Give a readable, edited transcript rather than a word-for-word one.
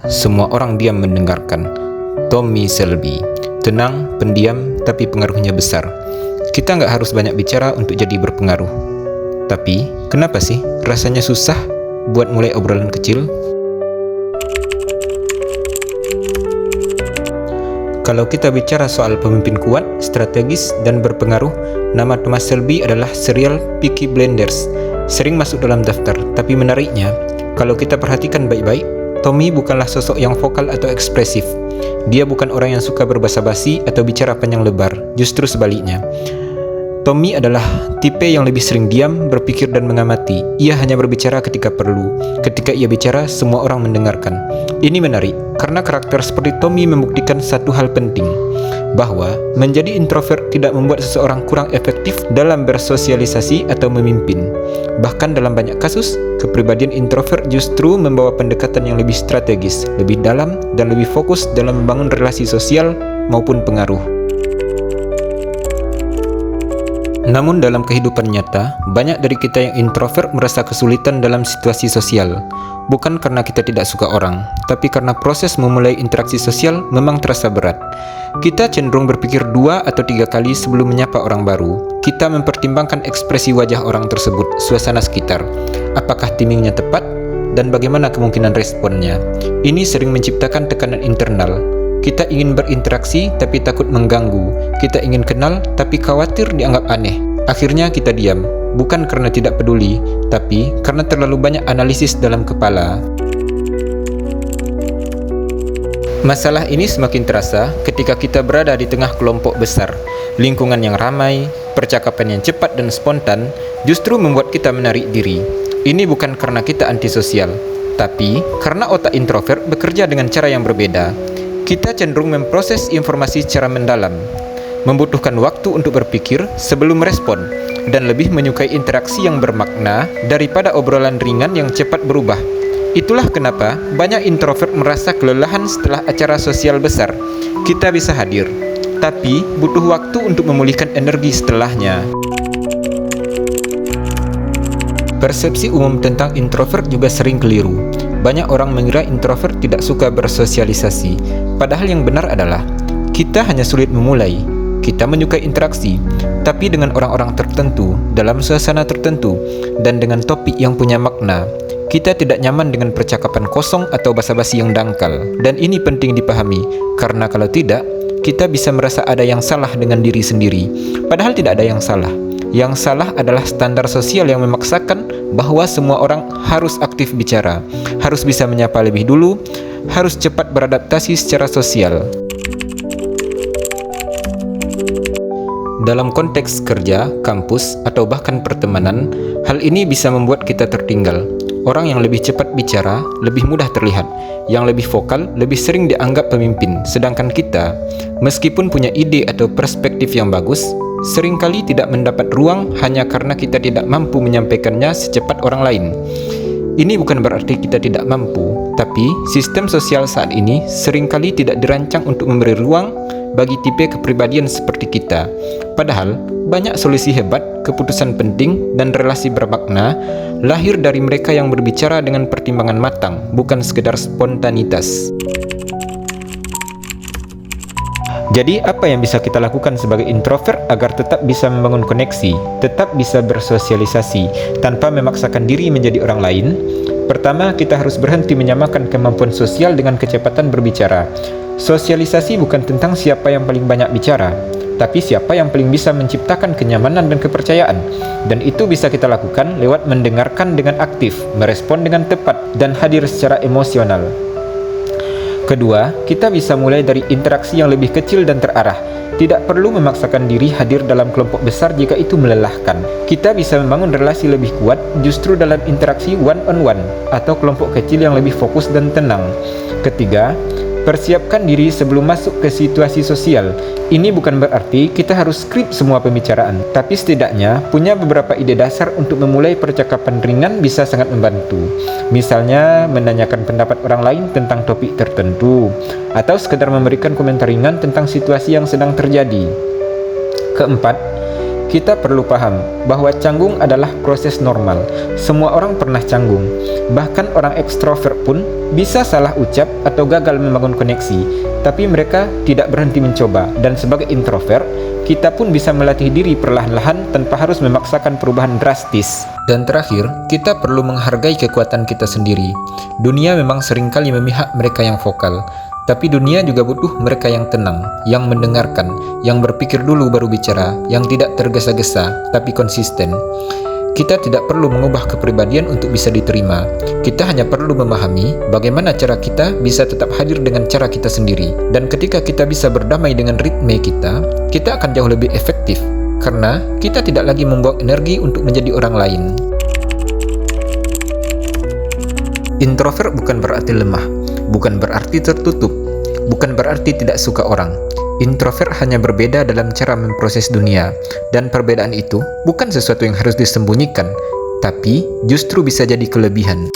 Semua orang diam mendengarkan. Tommy Selby. Tenang, pendiam, tapi pengaruhnya besar. Kita nggak harus banyak bicara untuk jadi berpengaruh. Tapi, kenapa sih rasanya susah buat mulai obrolan kecil? Kalau kita bicara soal pemimpin kuat, strategis, dan berpengaruh, nama Thomas Selby adalah serial Peaky Blinders. Sering masuk dalam daftar, tapi menariknya, kalau kita perhatikan baik-baik, Tommy bukanlah sosok yang vokal atau ekspresif. Dia bukan orang yang suka berbasa-basi atau bicara panjang lebar, justru sebaliknya. Tommy adalah tipe yang lebih sering diam, berpikir dan mengamati. Ia hanya berbicara ketika perlu. Ketika ia bicara, semua orang mendengarkan. Ini menarik, karena karakter seperti Tommy membuktikan satu hal penting, bahwa menjadi introvert tidak membuat seseorang kurang efektif dalam bersosialisasi atau memimpin. Bahkan dalam banyak kasus, kepribadian introvert justru membawa pendekatan yang lebih strategis, lebih dalam, dan lebih fokus dalam membangun relasi sosial maupun pengaruh. Namun dalam kehidupan nyata, banyak dari kita yang introvert merasa kesulitan dalam situasi sosial. Bukan karena kita tidak suka orang, tapi karena proses memulai interaksi sosial memang terasa berat. Kita cenderung berpikir 2 atau 3 kali sebelum menyapa orang baru. Kita mempertimbangkan ekspresi wajah orang tersebut, suasana sekitar. Apakah timingnya tepat? Dan bagaimana kemungkinan responnya? Ini sering menciptakan tekanan internal. Kita ingin berinteraksi tapi takut mengganggu. Kita ingin kenal tapi khawatir dianggap aneh. Akhirnya kita diam, bukan karena tidak peduli, tapi karena terlalu banyak analisis dalam kepala. Masalah ini semakin terasa ketika kita berada di tengah kelompok besar. Lingkungan yang ramai, percakapan yang cepat dan spontan justru membuat kita menarik diri. Ini bukan karena kita antisosial, tapi karena otak introvert bekerja dengan cara yang berbeda. Kita cenderung memproses informasi secara mendalam, membutuhkan waktu untuk berpikir sebelum merespon, dan lebih menyukai interaksi yang bermakna daripada obrolan ringan yang cepat berubah. Itulah kenapa banyak introvert merasa kelelahan setelah acara sosial besar. Kita bisa hadir, tapi butuh waktu untuk memulihkan energi setelahnya. Persepsi umum tentang introvert juga sering keliru. Banyak orang mengira introvert tidak suka bersosialisasi, padahal yang benar adalah kita hanya sulit memulai. Kita menyukai interaksi, tapi dengan orang-orang tertentu, dalam suasana tertentu, dan dengan topik yang punya makna. Kita tidak nyaman dengan percakapan kosong atau basa-basi yang dangkal, dan ini penting dipahami, karena kalau tidak, kita bisa merasa ada yang salah dengan diri sendiri, padahal tidak ada yang salah. Yang salah adalah standar sosial yang memaksakan bahwa semua orang harus aktif bicara, harus bisa menyapa lebih dulu, harus cepat beradaptasi secara sosial. Dalam konteks kerja, kampus, atau bahkan pertemanan, hal ini bisa membuat kita tertinggal. Orang yang lebih cepat bicara, lebih mudah terlihat. Yang lebih vokal, lebih sering dianggap pemimpin. Sedangkan kita, meskipun punya ide atau perspektif yang bagus, seringkali tidak mendapat ruang hanya karena kita tidak mampu menyampaikannya secepat orang lain. Ini bukan berarti kita tidak mampu, tapi sistem sosial saat ini seringkali tidak dirancang untuk memberi ruang bagi tipe kepribadian seperti kita. Padahal, banyak solusi hebat, keputusan penting, dan relasi bermakna lahir dari mereka yang berbicara dengan pertimbangan matang, bukan sekedar spontanitas. Jadi, apa yang bisa kita lakukan sebagai introvert agar tetap bisa membangun koneksi, tetap bisa bersosialisasi, tanpa memaksakan diri menjadi orang lain? Pertama, kita harus berhenti menyamakan kemampuan sosial dengan kecepatan berbicara. Sosialisasi bukan tentang siapa yang paling banyak bicara, tapi siapa yang paling bisa menciptakan kenyamanan dan kepercayaan. Dan itu bisa kita lakukan lewat mendengarkan dengan aktif, merespon dengan tepat, dan hadir secara emosional. Kedua, kita bisa mulai dari interaksi yang lebih kecil dan terarah. Tidak perlu memaksakan diri hadir dalam kelompok besar jika itu melelahkan. Kita bisa membangun relasi lebih kuat justru dalam interaksi one-on-one atau kelompok kecil yang lebih fokus dan tenang. Ketiga, persiapkan diri sebelum masuk ke situasi sosial. Ini bukan berarti kita harus skrip semua pembicaraan, tapi setidaknya punya beberapa ide dasar untuk memulai percakapan ringan bisa sangat membantu. Misalnya, menanyakan pendapat orang lain tentang topik tertentu, atau sekedar memberikan komentar ringan tentang situasi yang sedang terjadi. Keempat, Kita perlu paham bahwa canggung adalah proses normal. Semua orang pernah canggung. Bahkan orang ekstrovert pun bisa salah ucap atau gagal membangun koneksi, tapi mereka tidak berhenti mencoba. Dan sebagai introvert, kita pun bisa melatih diri perlahan-lahan tanpa harus memaksakan perubahan drastis. Dan terakhir, kita perlu menghargai kekuatan kita sendiri. Dunia memang seringkali memihak mereka yang vokal, tapi dunia juga butuh mereka yang tenang, yang mendengarkan, yang berpikir dulu baru bicara, yang tidak tergesa-gesa, tapi konsisten. Kita tidak perlu mengubah kepribadian untuk bisa diterima. Kita hanya perlu memahami bagaimana cara kita bisa tetap hadir dengan cara kita sendiri. Dan ketika kita bisa berdamai dengan ritme kita akan jauh lebih efektif. Karena kita tidak lagi membuang energi untuk menjadi orang lain. Introvert bukan berarti lemah, bukan berarti tertutup, bukan berarti tidak suka orang. Introvert hanya berbeda dalam cara memproses dunia, dan perbedaan itu bukan sesuatu yang harus disembunyikan, tapi justru bisa jadi kelebihan.